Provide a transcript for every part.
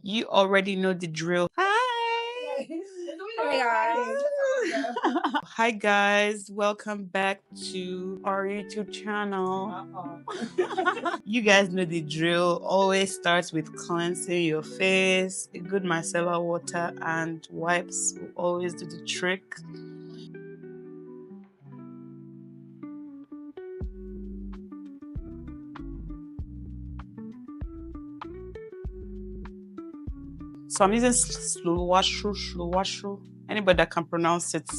You already know the drill. Hi! Hey guys. Hi guys, welcome back to our YouTube channel. You guys know the drill. Always starts with cleansing your face. A good micellar water and wipes will always do the trick. So I'm using slow washu. Anybody that can pronounce it,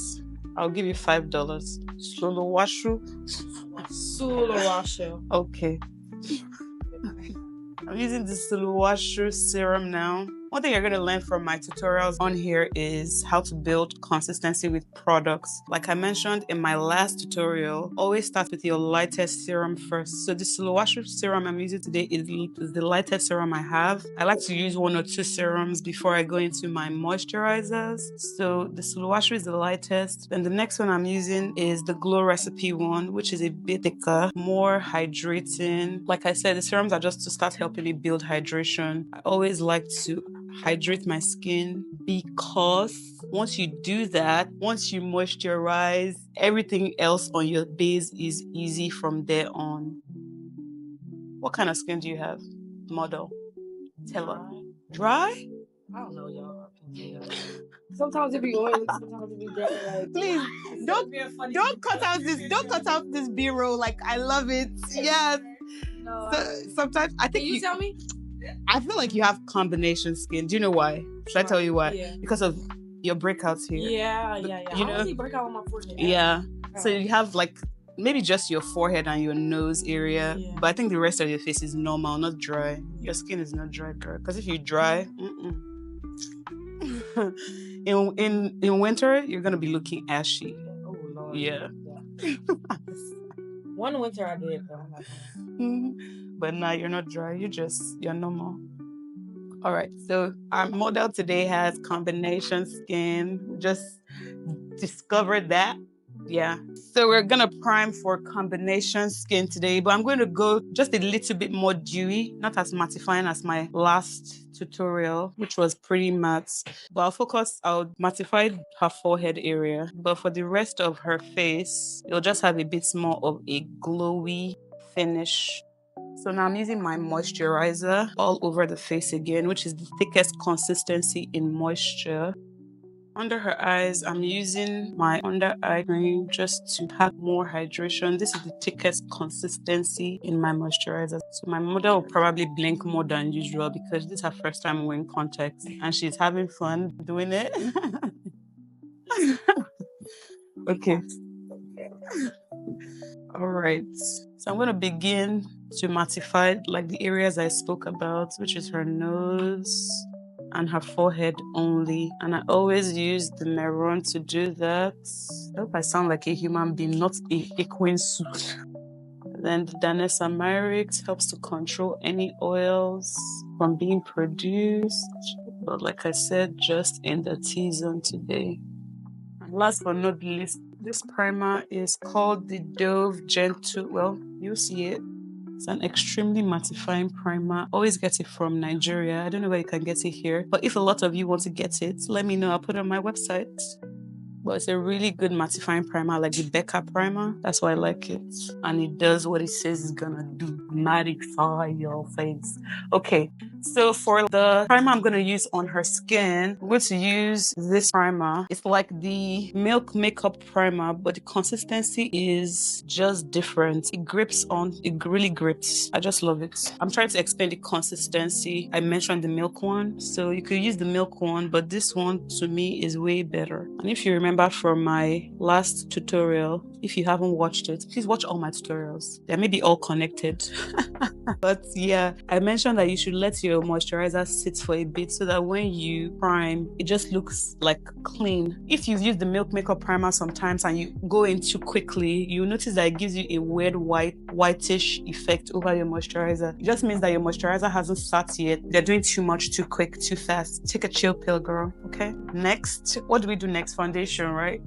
I'll give you $5. Slow washu. Okay. I'm using the Sooo washer serum now. One thing you're going to learn from my tutorials on here is how to build consistency with products. Like I mentioned in my last tutorial, always start with your lightest serum first. So the Sooo washer serum I'm using today is the lightest serum I have. I like to use 1 or 2 serums before I go into my moisturizers. So the Sooo washer is the lightest. Then the next one I'm using is the Glow Recipe one, which is a bit thicker, more hydrating. Like I said, the serums are just to start helping me build hydration. I always like to hydrate my skin because once you do that, once you moisturize, everything else on your base is easy from there on. What kind of skin do you have, model? Tell us. Dry? I don't know, y'all. Sometimes it be oily, sometimes it be dry. Like, please don't cut out this B-roll. Like I love it. Yes. No, So, sometimes I think can you tell me? I feel like you have combination skin. Do you know why? Should I tell you why? Yeah. Because of your breakouts here. Yeah. You I know? don't see breakout on my forehead. Yeah. So you have like maybe just your forehead and your nose area, but I think the rest of your face is normal, not dry. Your skin is not dry, girl. Because if you dry, in winter you're gonna be looking ashy. Oh Lord. Yeah. One winter I did though. But now you're not dry. You're normal. All right. So our model today has combination skin. We just discovered that. Yeah. So we're gonna prime for combination skin today, but I'm going to go just a little bit more dewy, not as mattifying as my last tutorial, which was pretty matte. But I'll mattify her forehead area. But for the rest of her face, it'll just have a bit more of a glowy finish. So now I'm using my moisturizer all over the face again, which is the thickest consistency in moisture. Under her eyes, I'm using my under eye cream just to have more hydration. This is the thickest consistency in my moisturizer. So my model will probably blink more than usual because this is her first time wearing contacts and she's having fun doing it. Okay. All right. So I'm going to begin to mattify like the areas I spoke about, which is her nose and her forehead only. And I always use the maroon to do that. I hope I sound like a human being, not a queen suit. Then the Danessa Myrix helps to control any oils from being produced. But like I said, just in the T-zone today. And last but not least, this primer is called the Dove Gentle. Well, you'll see it. It's an extremely mattifying primer. Always get it from Nigeria. I don't know where you can get it here, but if a lot of you want to get it, let me know. I'll put it on my website. But it's a really good mattifying primer, like the Becca primer. That's why I like it. And it does what it says it's gonna do. Mattify your face. Okay, so for the primer I'm gonna use on her skin, I'm going to use this primer. It's like the Milk Makeup primer, but the consistency is just different. It grips on, it really grips. I just love it. I'm trying to explain the consistency. I mentioned the milk one, so you could use the milk one, but this one to me is way better. And if you remember from my last tutorial, if you haven't watched it, please watch all my tutorials. They may be all connected. But yeah, I mentioned that you should let your moisturizer sit for a bit so that when you prime, it just looks like clean. If you've used the Milk Makeup primer sometimes and you go in too quickly, you'll notice that it gives you a weird whitish effect over your moisturizer. It just means that your moisturizer hasn't sat yet. They're doing too much, too quick, too fast. Take a chill pill, girl, okay? Next, what do we do next? Foundation, right?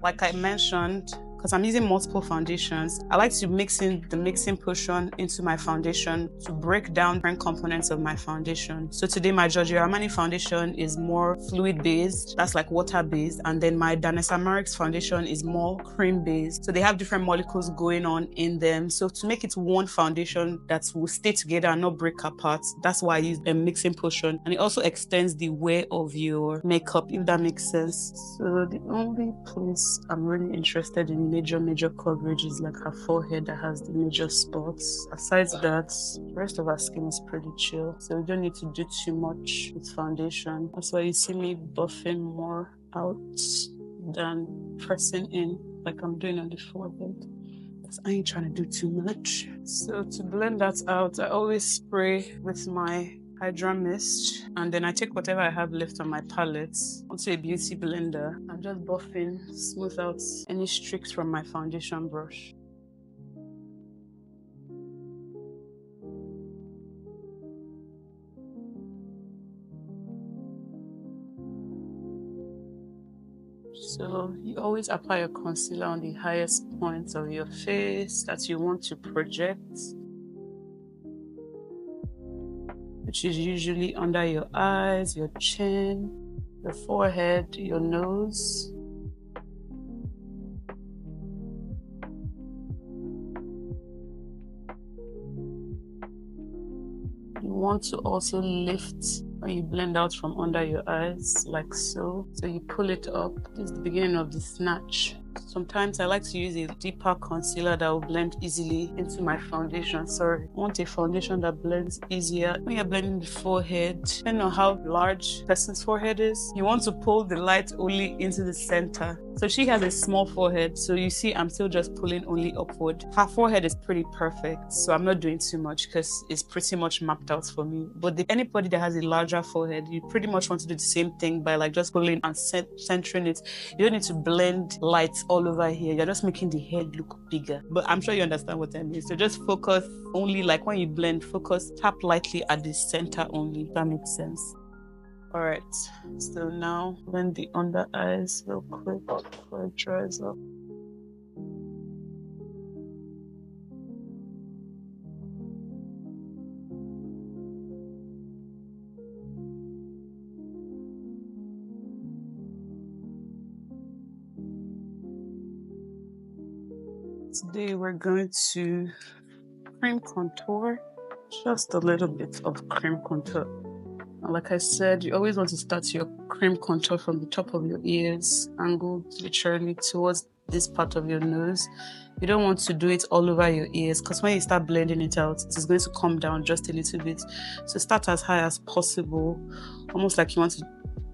Like I mentioned, because I'm using multiple foundations, I like to mix in the mixing potion into my foundation to break down different components of my foundation. So today my Giorgio Armani foundation is more fluid based, that's like water based, and then my Danessa Myricks foundation is more cream based. So they have different molecules going on in them. So to make it one foundation that will stay together and not break apart, that's why I use a mixing potion. And it also extends the wear of your makeup, if that makes sense. So the only place I'm really interested in major coverage is like her forehead that has the major spots. Aside that, the rest of her skin is pretty chill, so we don't need to do too much with foundation. That's why you see me buffing more out than pressing in like I'm doing on the forehead. I ain't trying to do too much. So to blend that out, I always spray with my Hydra mist, and then I take whatever I have left on my palette onto a beauty blender and just buff in, smooth out any streaks from my foundation brush. So you always apply your concealer on the highest points of your face that you want to project, which is usually under your eyes, your chin, your forehead, your nose. You want to also lift when you blend out from under your eyes, like so. So you pull it up. This is the beginning of the snatch. Sometimes I like to use a deeper concealer that will blend easily into my foundation. Sorry, I want a foundation that blends easier. When you're blending the forehead, depending on how large the person's forehead is, you want to pull the light only into the center. So she has a small forehead, so you see I'm still just pulling only upward. Her forehead is pretty perfect, so I'm not doing too much because it's pretty much mapped out for me. But anybody that has a larger forehead, you pretty much want to do the same thing by like just pulling and centering it. You don't need to blend lights all over here. You're just making the head look bigger. But I'm sure you understand what I mean. So just focus only, like when you blend, focus, tap lightly at the center only. If that makes sense. All right, so now blend the under eyes real quick before it dries up. Today we're going to cream contour, just a little bit of cream contour. And like I said, you always want to start your cream contour from the top of your ears, angled literally towards this part of your nose. You don't want to do it all over your ears because when you start blending it out, it's going to come down just a little bit. So start as high as possible, almost like you want to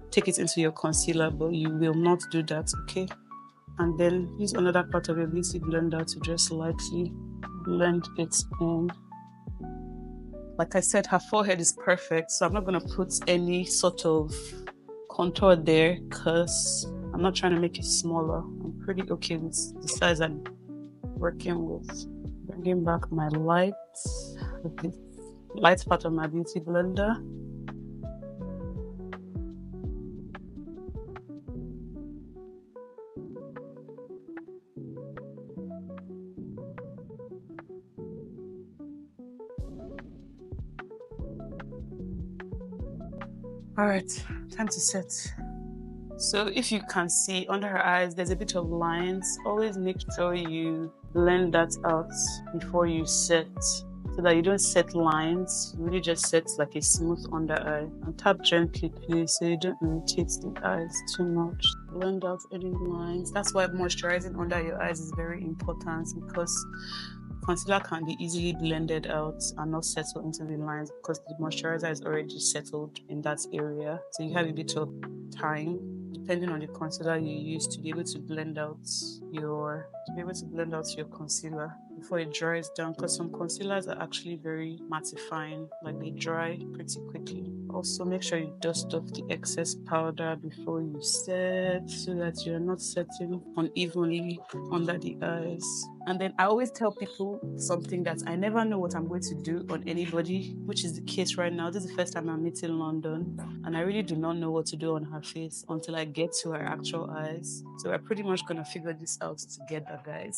take it into your concealer, but you will not do that, okay? And then use another part of your beauty blender to just lightly blend it in. Like I said, her forehead is perfect, so I'm not going to put any sort of contour there because I'm not trying to make it smaller. I'm pretty okay with the size I'm working with. Bringing back my light with the light part of my beauty blender. All right, time to set. So if you can see under her eyes, there's a bit of lines. Always make sure you blend that out before you set, so that you don't set lines. You really just set like a smooth under eye. And tap gently, please, so you don't irritate the eyes too much. Blend out any lines. That's why moisturizing under your eyes is very important, because concealer can be easily blended out and not settle into the lines because the moisturizer is already settled in that area. So you have a bit of time, depending on the concealer you use, to be able to blend out your concealer before it dries down, because some concealers are actually very mattifying, like they dry pretty quickly. Also, make sure you dust off the excess powder before you set so that you're not setting unevenly under the eyes. And then I always tell people something that I never know what I'm going to do on anybody, which is the case right now. This is the first time I'm meeting London, and I really do not know what to do on her face until I get to her actual eyes. So we're pretty much gonna figure this out together, guys.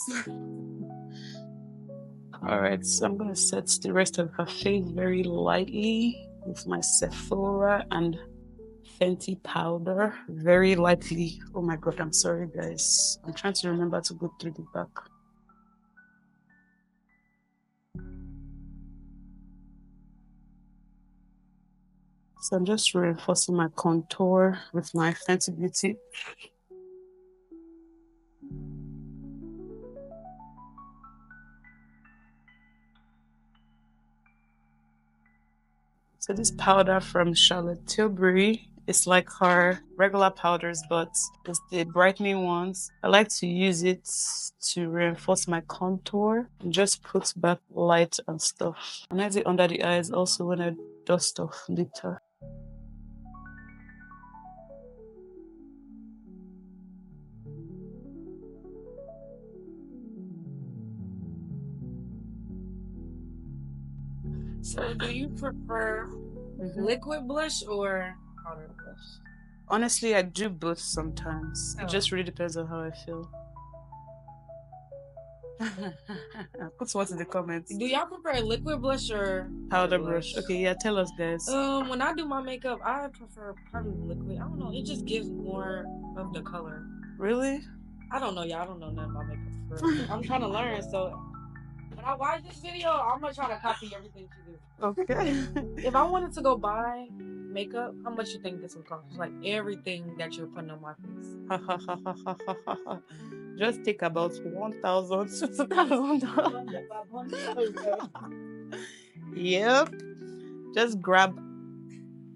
All right, so I'm gonna set the rest of her face very lightly with my Sephora and Fenty powder, very lightly. Oh my god, I'm sorry, guys. I'm trying to remember to go through the back. So I'm just reinforcing my contour with my Fenty Beauty. So this powder from Charlotte Tilbury, it's like her regular powders, but it's the brightening ones. I like to use it to reinforce my contour and just put back light and stuff. And I use it under the eyes also when I dust off later. So, do you prefer liquid blush or powder blush? Honestly, I do both sometimes. Oh. It just really depends on how I feel. Put what in the comments. Do y'all prefer liquid blush or Powder brush? Okay, yeah, tell us, guys. When I do my makeup, I prefer probably liquid. I don't know, it just gives more of the color. Really? I don't know, y'all. I don't know nothing about makeup. I'm trying to learn, so when I watch this video, I'm gonna try to copy everything she do. Okay. If I wanted to go buy makeup, how much you think this would cost? Like everything that you're putting on my face. Just take about $1,000 to $2,000. Yep. Just grab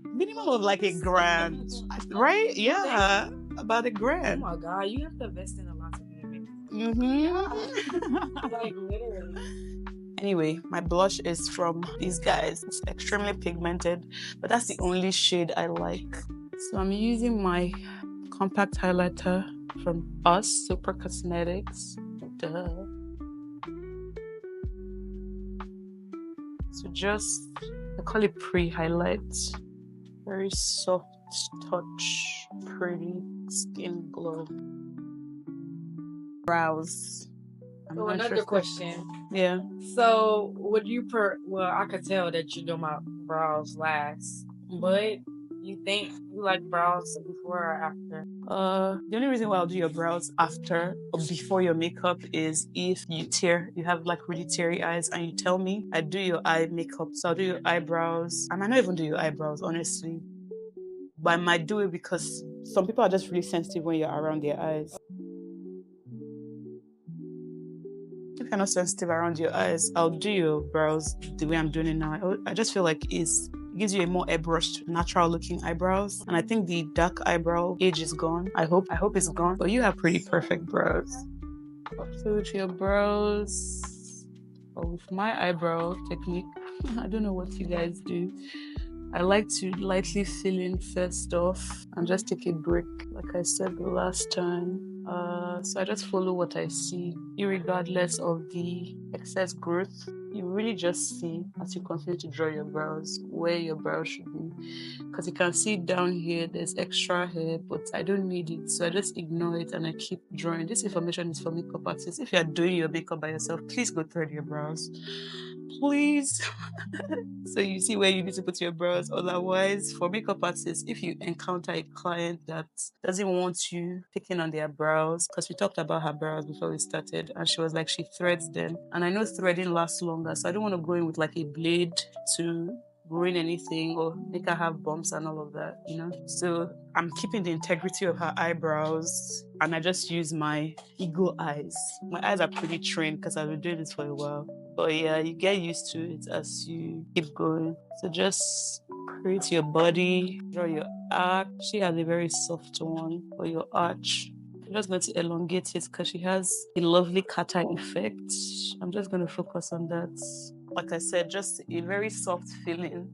minimum of like $1,000, right? Yeah, about $1,000. Oh my god, you have to invest in a lot of makeup. Like literally. Anyway, my blush is from these guys. It's extremely pigmented, but that's the only shade I like. So I'm using my compact highlighter from Us, Super Cosmetics. Duh. So just, I call it pre-highlight. Very soft touch, pretty skin glow. Brows. So another question. Yeah. So would you well, I could tell that you do my brows last, but you think you like brows before or after? The only reason why I'll do your brows after or before your makeup is if you have like really teary eyes and you tell me, I do your eye makeup. So I'll do your eyebrows. I might not even do your eyebrows, honestly. But I might do it because some people are just really sensitive when you're around their eyes. If you're not sensitive around your eyes, I'll do your brows the way I'm doing it now. I just feel like it gives you a more airbrushed, natural looking eyebrows. And I think the dark eyebrow age is gone. I hope it's gone. But you have pretty perfect brows. So with your brows, or with my eyebrow technique, I don't know what you guys do. I like to lightly fill in first off and just take a break, like I said the last time. So I just follow what I see, irregardless of the excess growth. You really just see as you continue to draw your brows where your brows should be. Because you can see down here, there's extra hair, but I don't need it. So I just ignore it and I keep drawing. This information is for makeup artists. If you're doing your makeup by yourself, please go thread your brows. Please. So you see where you need to put your brows. Otherwise, for makeup artists, if you encounter a client that doesn't want you picking on their brows, because we talked about her brows before we started, and she was like, she threads them. And I know threading lasts longer, so I don't want to go in with like a blade to ruin anything or make her have bumps and all of that, you know? So I'm keeping the integrity of her eyebrows, and I just use my eagle eyes. My eyes are pretty trained because I've been doing this for a while. But yeah, you get used to it as you keep going. So just create your body, draw your arch. She has a very soft one for your arch. I'm just going to elongate it because she has a lovely cat eye effect. I'm just going to focus on that. Like I said, just a very soft feeling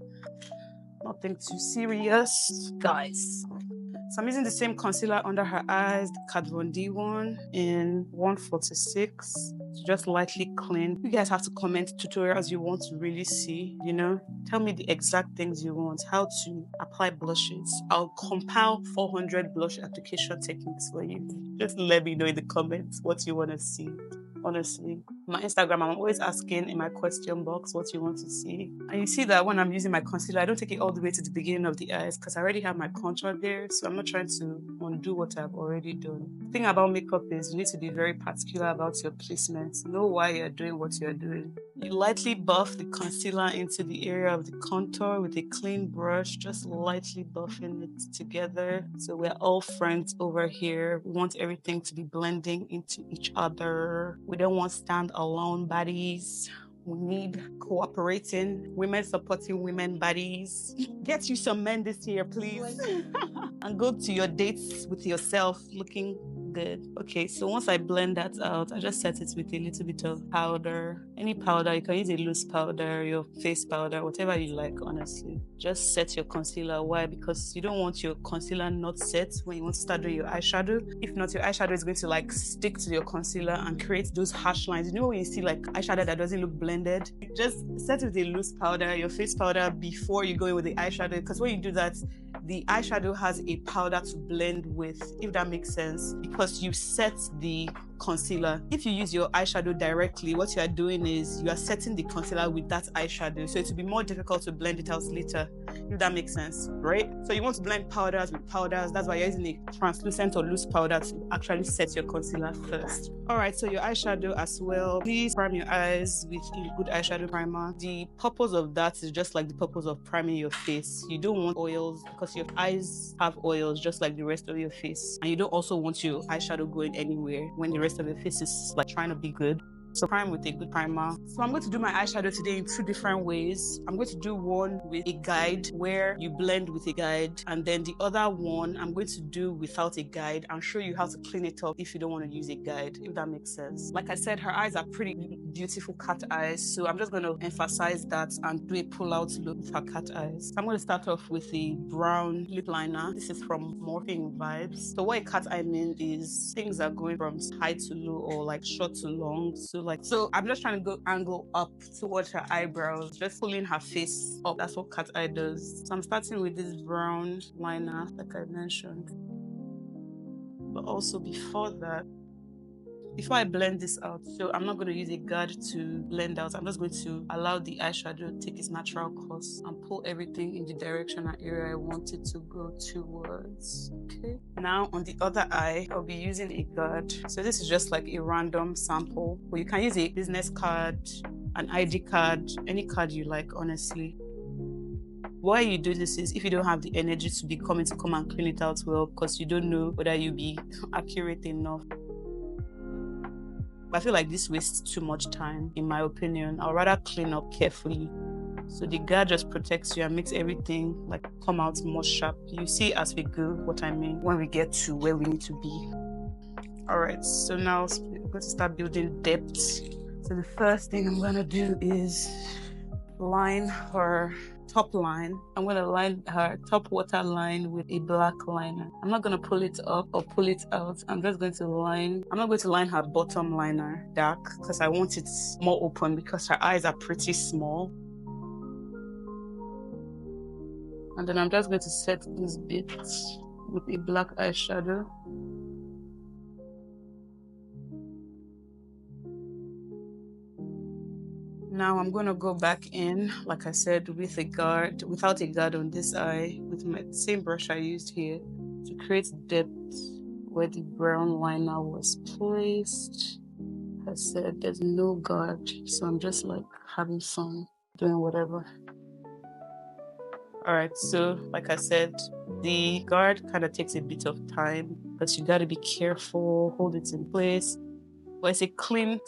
Nothing too serious, guys. So I'm using the same concealer under her eyes, the Kat Von D one in 146 to just lightly clean. You guys have to comment tutorials you want to really see, you know? Tell me the exact things you want, how to apply blushes. I'll compile 400 blush application techniques for you. Just let me know in the comments what you want to see. Honestly, my Instagram, I'm always asking in my question box what you want to see. And you see that when I'm using my concealer, I don't take it all the way to the beginning of the eyes because I already have my contour there. So I'm not trying to undo what I've already done. The thing about makeup is you need to be very particular about your placements. Know why you're doing what you're doing. You lightly buff the concealer into the area of the contour with a clean brush, just lightly buffing it together. So we're all friends over here. We want everything to be blending into each other. We don't want stand-alone bodies. We need cooperating, women supporting women bodies. Get you some men this year, please. And go to your dates with yourself looking good. Okay, so once I blend that out, I just set it with a little bit of powder. Any powder, you can use a loose powder, your face powder, whatever you like, honestly. Just set your concealer. Why? Because you don't want your concealer not set when you want to start doing your eyeshadow. If not, your eyeshadow is going to like stick to your concealer and create those harsh lines. You know when you see like eyeshadow that doesn't look blended? Just set it with a loose powder, your face powder, before you go in with the eyeshadow. Because when you do that, the eyeshadow has a powder to blend with, if that makes sense, because you set the concealer. If you use your eyeshadow directly, what you are doing is you are setting the concealer with that eyeshadow, so it will be more difficult to blend it out later, if that makes sense, right? So you want to blend powders with powders. That's why you're using a translucent or loose powder to actually set your concealer first. All right, so your eyeshadow as well. Please prime your eyes with a good eyeshadow primer. The purpose of that is just like the purpose of priming your face. You don't want oils because your eyes have oils just like the rest of your face, and you don't also want your eyeshadow going anywhere when the rest of your face is like trying to be good. So prime with a good primer. So I'm going to do my eyeshadow today in 2 different ways. I'm going to do one with a guide where you blend with a guide, and then the other one I'm going to do without a guide and show you how to clean it up if you don't want to use a guide, if that makes sense. Like I said, her eyes are pretty beautiful cat eyes, so I'm just going to emphasize that and do a pull-out look with her cat eyes. So I'm going to start off with a brown lip liner. This is from Morphing Vibes. So what a cat eye means is things are going from high to low or like short to long. So I'm just trying to go angle up towards her eyebrows, just pulling her face up. That's what cat eye does. So I'm starting with this brown liner, like I mentioned. But also before that, before I blend this out, so I'm not going to use a guard to blend out. I'm just going to allow the eyeshadow take its natural course and pull everything in the direction and area I want it to go towards. Okay. Now on the other eye, I'll be using a guard. So this is just like a random sample, but you can use a business card, an ID card, any card you like, honestly. Why you do this is if you don't have the energy to be coming to come and clean it out well, because you don't know whether you'll be accurate enough. I feel like this wastes too much time, in my opinion. I'd rather clean up carefully. So the guard just protects you and makes everything like come out more sharp. You see as we go what I mean when we get to where we need to be. All right, so now we're going to start building depth. So the first thing I'm going to do is line her top line. I'm going to line her top water line with a black liner. I'm not going to pull it up or pull it out. I'm just going to line. I'm not going to line her bottom liner dark because I want it more open because her eyes are pretty small. And then I'm just going to set this bit with a black eyeshadow. Now I'm going to go back in, like I said, with a guard, without a guard on this eye, with my same brush I used here to create depth where the brown liner was placed. I said there's no guard, so I'm just like having fun, doing whatever. All right, so like I said, the guard kind of takes a bit of time, but you got to be careful, hold it in place. But it's a clean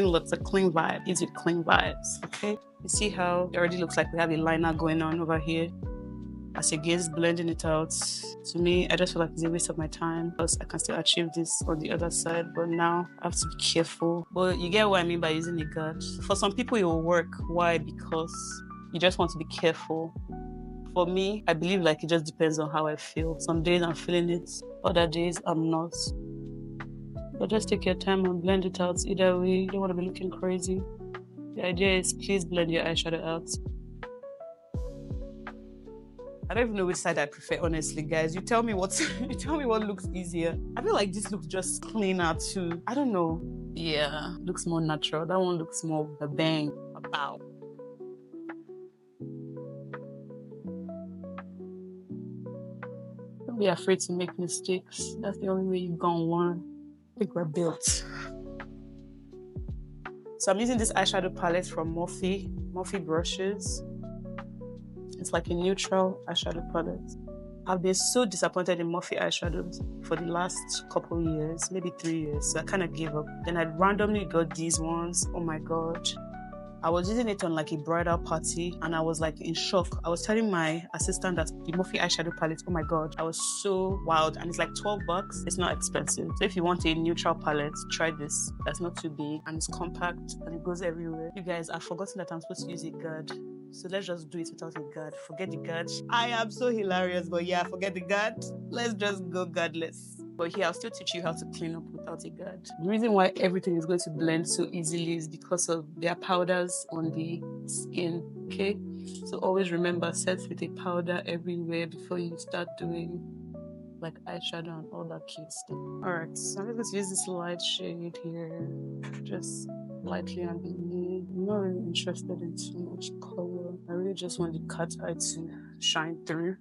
look, it's a clean vibe. It's with clean vibes, okay? You see how it already looks like we have a liner going on over here. As against blending it out, to me, I just feel like it's a waste of my time because I can still achieve this on the other side, but now I have to be careful. But you get what I mean by using a guard. For some people, it will work. Why? Because you just want to be careful. for me, I believe like it just depends on how I feel. Some days I'm feeling it, other days I'm not. But just take your time and blend it out. Either way, you don't want to be looking crazy. The idea is please blend your eyeshadow out. I don't even know which side I prefer, honestly, guys. You tell me what you tell me what looks easier. I feel like this looks just cleaner too. I don't know. Yeah, looks more natural. That one looks more a bang, a bow. Don't be afraid to make mistakes. That's the only way you're gonna learn. I think we're built. So I'm using this eyeshadow palette from Morphe brushes. It's like a neutral eyeshadow palette. I've been so disappointed in Morphe eyeshadows for the last couple years, maybe 3 years, so I kind of gave up. Then I randomly got these ones. Oh my god. I was using it on like a bridal party and I was like in shock. I was telling my assistant that the Morphe eyeshadow palette, oh my god, I was so wild. And it's like 12 bucks. It's not expensive. So if you want a neutral palette, try this. That's not too big and it's compact and it goes everywhere. You guys, I've forgotten that I'm supposed to use a guard. So let's just do it without a guard. Forget the guard. I am so hilarious, but yeah, forget the guard. Let's just go guardless. But here, I'll still teach you how to clean up without a guard. The reason why everything is going to blend so easily is because of their powders on the skin, okay? So always remember, set with a powder everywhere before you start doing like eyeshadow and all that cute stuff. Alright, so I'm going to use this light shade here, just lightly underneath. I'm not really interested in too much color. I really just want the cat eye to shine through.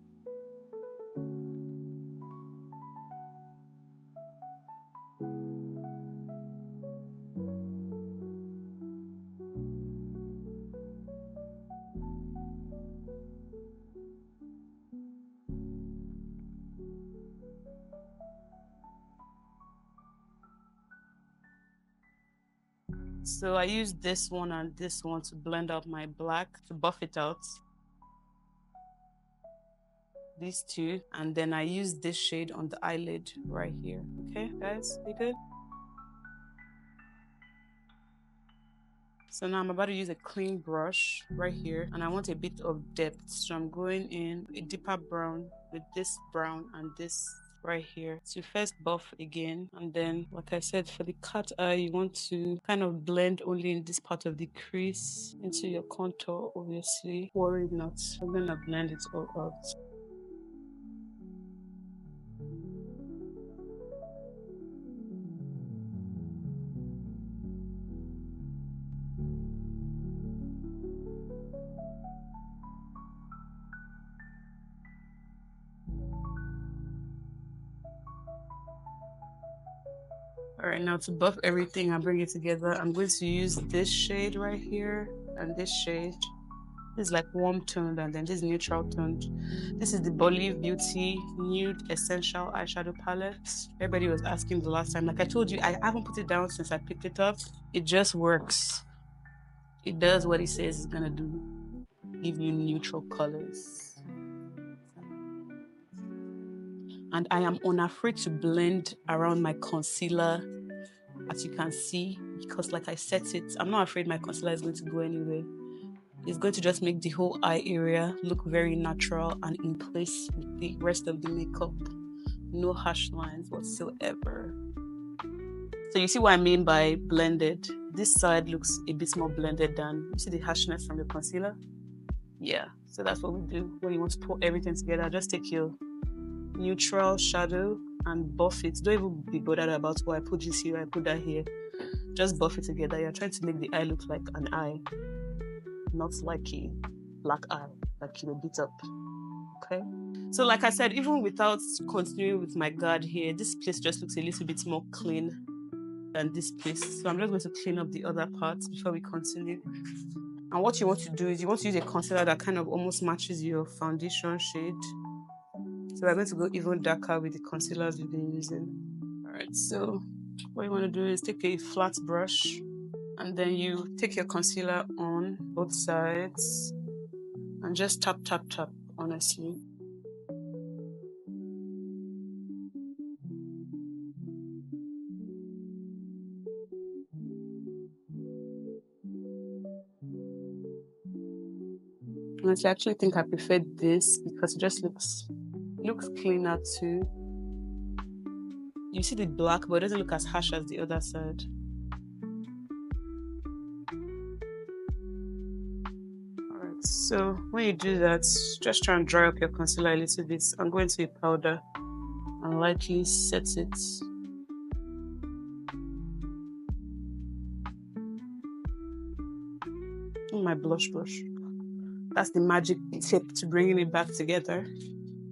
So I use this one and this one to blend out my black, to buff it out. These two, and then I use this shade on the eyelid right here. Okay, guys, we good? So now I'm about to use a clean brush right here, and I want a bit of depth. So I'm going in a deeper brown with this brown and this right here to first buff again, and then like I said, for the cat eye you want to kind of blend only in this part of the crease into your contour. Obviously worry not, I'm gonna blend it all out. All right, now to buff everything and bring it together, I'm going to use this shade right here and this shade. This is like warm toned and then this neutral toned. This is the Bolive Beauty Nude Essential Eyeshadow Palette. Everybody was asking the last time. Like I told you, I haven't put it down since I picked it up. It just works. It does what it says it's gonna do. Give you neutral colors. And I am unafraid to blend around my concealer, as you can see, because like I set it, I'm not afraid my concealer is going to go anywhere. It's going to just make the whole eye area look very natural and in place with the rest of the makeup. No harsh lines whatsoever. So you see what I mean by blended? This side looks a bit more blended than, you see the harshness from your concealer? Yeah, so that's what we do when you want to put everything together. Just take your neutral shadow and buff it. Don't even be bothered about, oh, I put this here, I put that here. Just buff it together. You're trying to make the eye look like an eye, not like a black eye, like you were beat up. Okay? So like I said, even without continuing with my guard here, this place just looks a little bit more clean than this place. So I'm just going to clean up the other parts before we continue. And what you want to do is you want to use a concealer that kind of almost matches your foundation shade. So we're going to go even darker with the concealers we've been using. All right, so what you want to do is take a flat brush and then you take your concealer on both sides and just tap, tap, tap, honestly. And honestly, I actually think I prefer this because it just looks cleaner too. You see the black, but it doesn't look as harsh as the other side. Alright, so when you do that, just try and dry up your concealer a little bit and go into a powder and lightly set it. My blush brush. That's the magic tip to bringing it back together.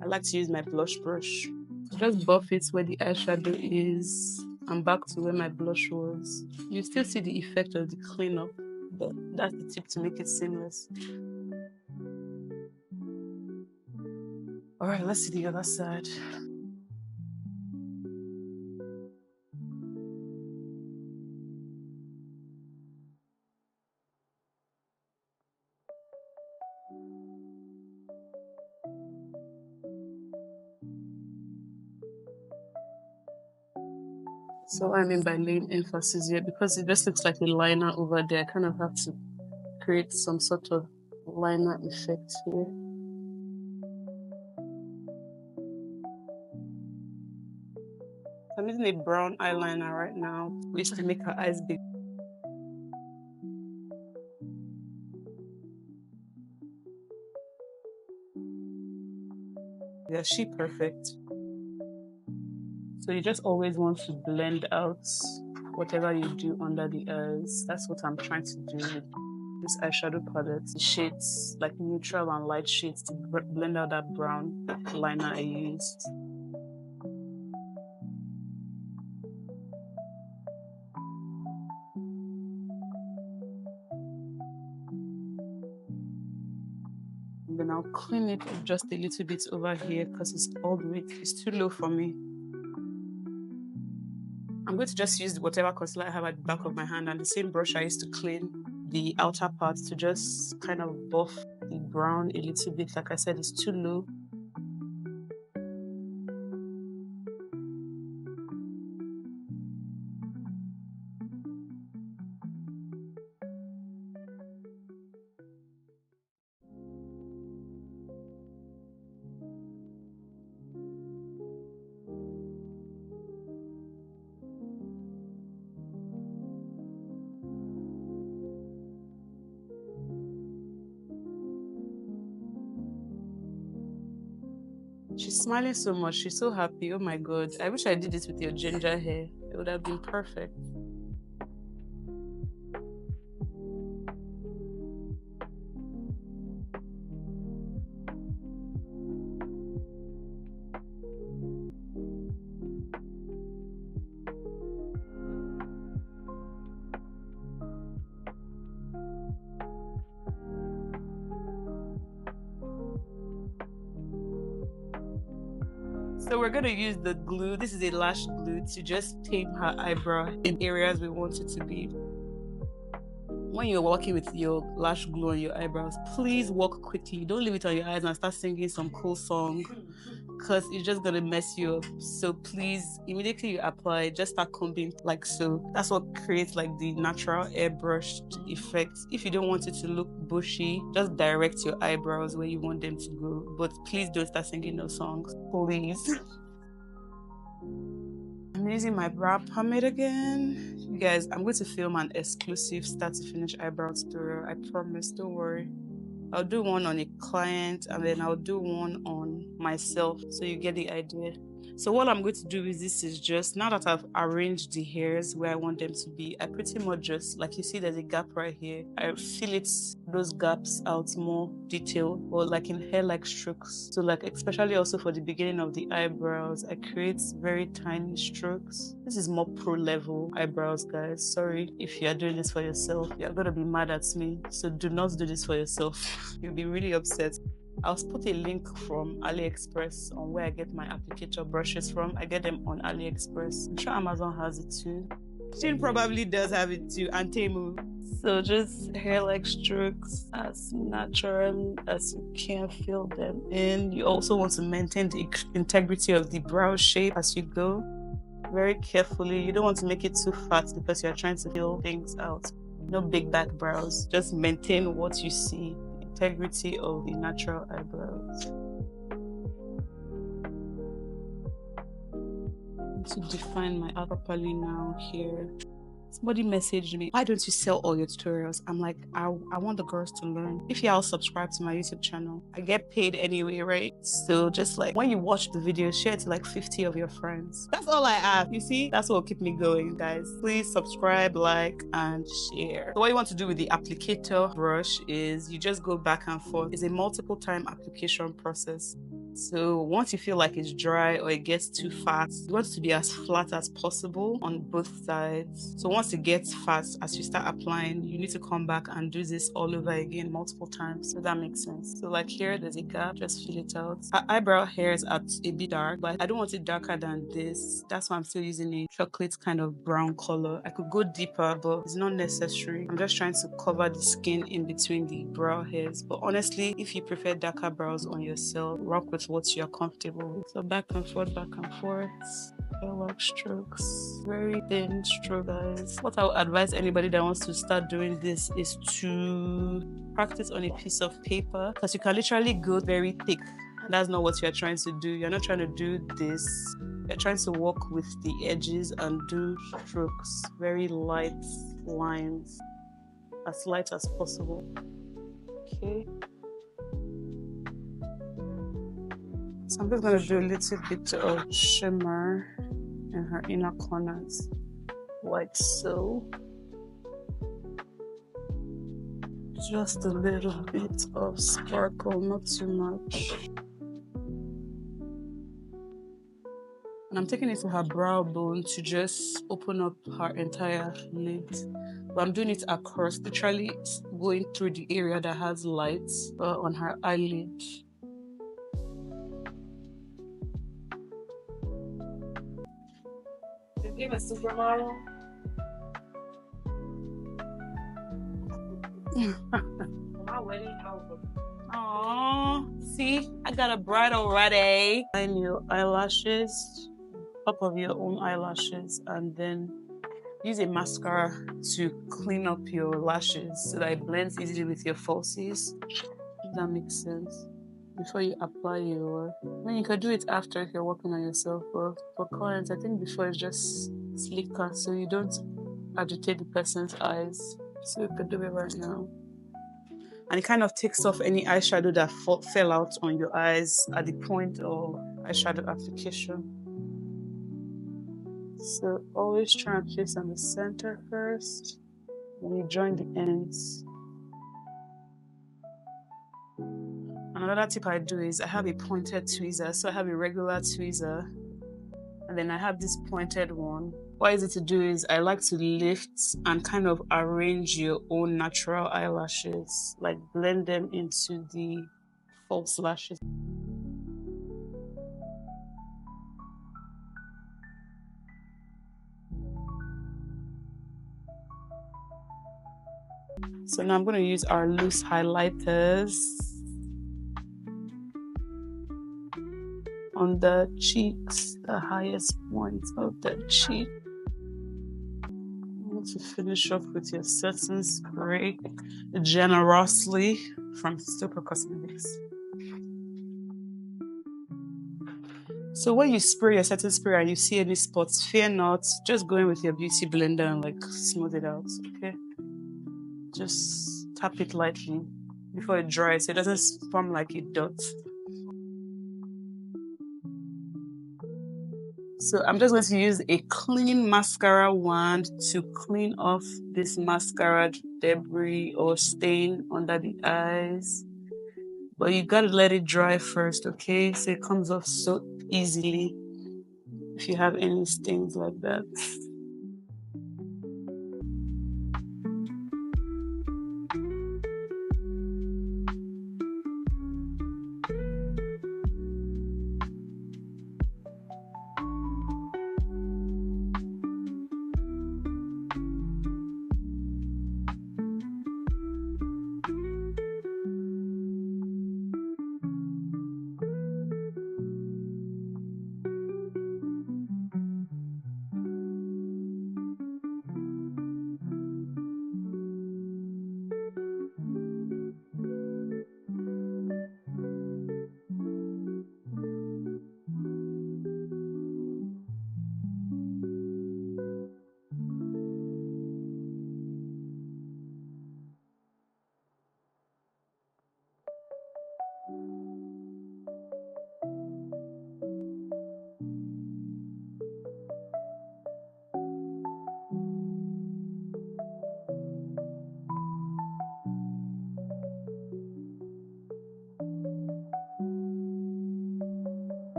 I like to use my blush brush. Just buff it where the eyeshadow is and back to where my blush was. You still see the effect of the cleanup, but that's the tip to make it seamless. Alright, let's see the other side. So what I mean by laying emphasis here, because it just looks like a liner over there, I kind of have to create some sort of liner effect here. I'm using a brown eyeliner right now, which to make her eyes big. Yeah, she perfect. So you just always want to blend out whatever you do under the eyes. That's what I'm trying to do with this eyeshadow palette. The shades, like neutral and light shades, to blend out that brown liner I used. And then I'll clean it up just a little bit over here because it's all the way, it's too low for me. I'm going to just use whatever concealer I have at the back of my hand and the same brush I used to clean the outer part to just kind of buff the brown a little bit. Like I said, it's too low. She's smiling so much. She's so happy. Oh my god. I wish I did this with your ginger hair. It would have been perfect. So we're going to use the glue. This is a lash glue to just tame her eyebrow in areas we want it to be. When you're working with your lash glue on your eyebrows, please work quickly. Don't leave it on your eyes and start singing some cool song because it's just going to mess you up. So please, immediately you apply, just start combing like so. That's what creates like the natural airbrushed effect. If you don't want it to look bushy, just direct your eyebrows where you want them to go. But please don't start singing those songs, please. I'm using my brow pomade again. You guys, I'm going to film an exclusive start to finish eyebrow tutorial. I promise, don't worry. I'll do one on a client and then I'll do one on myself so you get the idea. So what I'm going to do with this is just, now that I've arranged the hairs where I want them to be, I pretty much just, like you see there's a gap right here, I fill it, those gaps out more detailed or like in hair-like strokes. So like especially also for the beginning of the eyebrows, I create very tiny strokes. This is more pro level eyebrows, guys. Sorry if you're doing this for yourself. You're gonna be mad at me. So do not do this for yourself. You'll be really upset. I'll put a link from AliExpress on where I get my applicator brushes from. I get them on AliExpress. I'm sure Amazon has it too. Shein probably does have it too, and Temu. So just hair-like strokes as natural as you can, fill them in. You also want to maintain the integrity of the brow shape as you go. Very carefully. You don't want to make it too fat because you're trying to fill things out. No big back brows. Just maintain what you see integrity of the natural eyebrows. To define my eye properly now here. Somebody messaged me, why don't you sell all your tutorials? I'm like, I want the girls to learn. If y'all subscribe to my YouTube channel, I get paid anyway, right? So just like when you watch the video, share it to like 50 of your friends. That's all I ask. You see, that's what will keep me going, guys. Please subscribe, like, and share. So what you want to do with the applicator brush is you just go back and forth. It's a multiple time application process. So once you feel like it's dry or it gets too fast, you want it to be as flat as possible on both sides. So once it gets fast, as you start applying, you need to come back and do this all over again multiple times. So that makes sense. So like here, there's a gap, just fill it out. Our eyebrow hairs are a bit dark, but I don't want it darker than this. That's why I'm still using a chocolate kind of brown color. I could go deeper, but it's not necessary. I'm just trying to cover the skin in between the brow hairs. But honestly, if you prefer darker brows on yourself, rock with what you're comfortable with. So back and forth, hairwork strokes, very thin stroke, guys. What I would advise anybody that wants to start doing this is to practice on a piece of paper, because you can literally go very thick, and that's not what you're trying to do. You're not trying to do this. You're trying to work with the edges and do strokes, very light lines, as light as possible. Okay. So I'm just going to do a little bit of shimmer in her inner corners, like so. Just a little bit of sparkle, not too much. And I'm taking it to her brow bone to just open up her entire lid. But I'm doing it across, literally going through the area that has light on her eyelid. Give a supermodel. My wedding over. Aww, see, I got a bride already. Line your eyelashes, top of your own eyelashes, and then use a mascara to clean up your lashes so that it blends easily with your falsies. If that makes sense. Before you apply your, I mean, you can do it after if you're working on yourself, but for clients, I think before it's just slicker so you don't agitate the person's eyes. So you could do it right now. And it kind of takes off any eyeshadow that fell out on your eyes at the point of eyeshadow application. So always try and place on the center first, then you join the ends. Another tip I do is I have a pointed tweezer. So I have a regular tweezer, and then I have this pointed one. What easy to do is I like to lift and kind of arrange your own natural eyelashes, like blend them into the false lashes. So now I'm going to use our loose highlighters on the cheeks, the highest point of the cheek. To finish off with your setting spray generously from Super Cosmetics. So when you spray your setting spray and you see any spots, fear not, just go in with your beauty blender and like smooth it out, okay? Just tap it lightly before it dries so it doesn't form like a dot. So I'm just going to use a clean mascara wand to clean off this mascara debris or stain under the eyes. But you gotta let it dry first, okay? So it comes off so easily if you have any stains like that.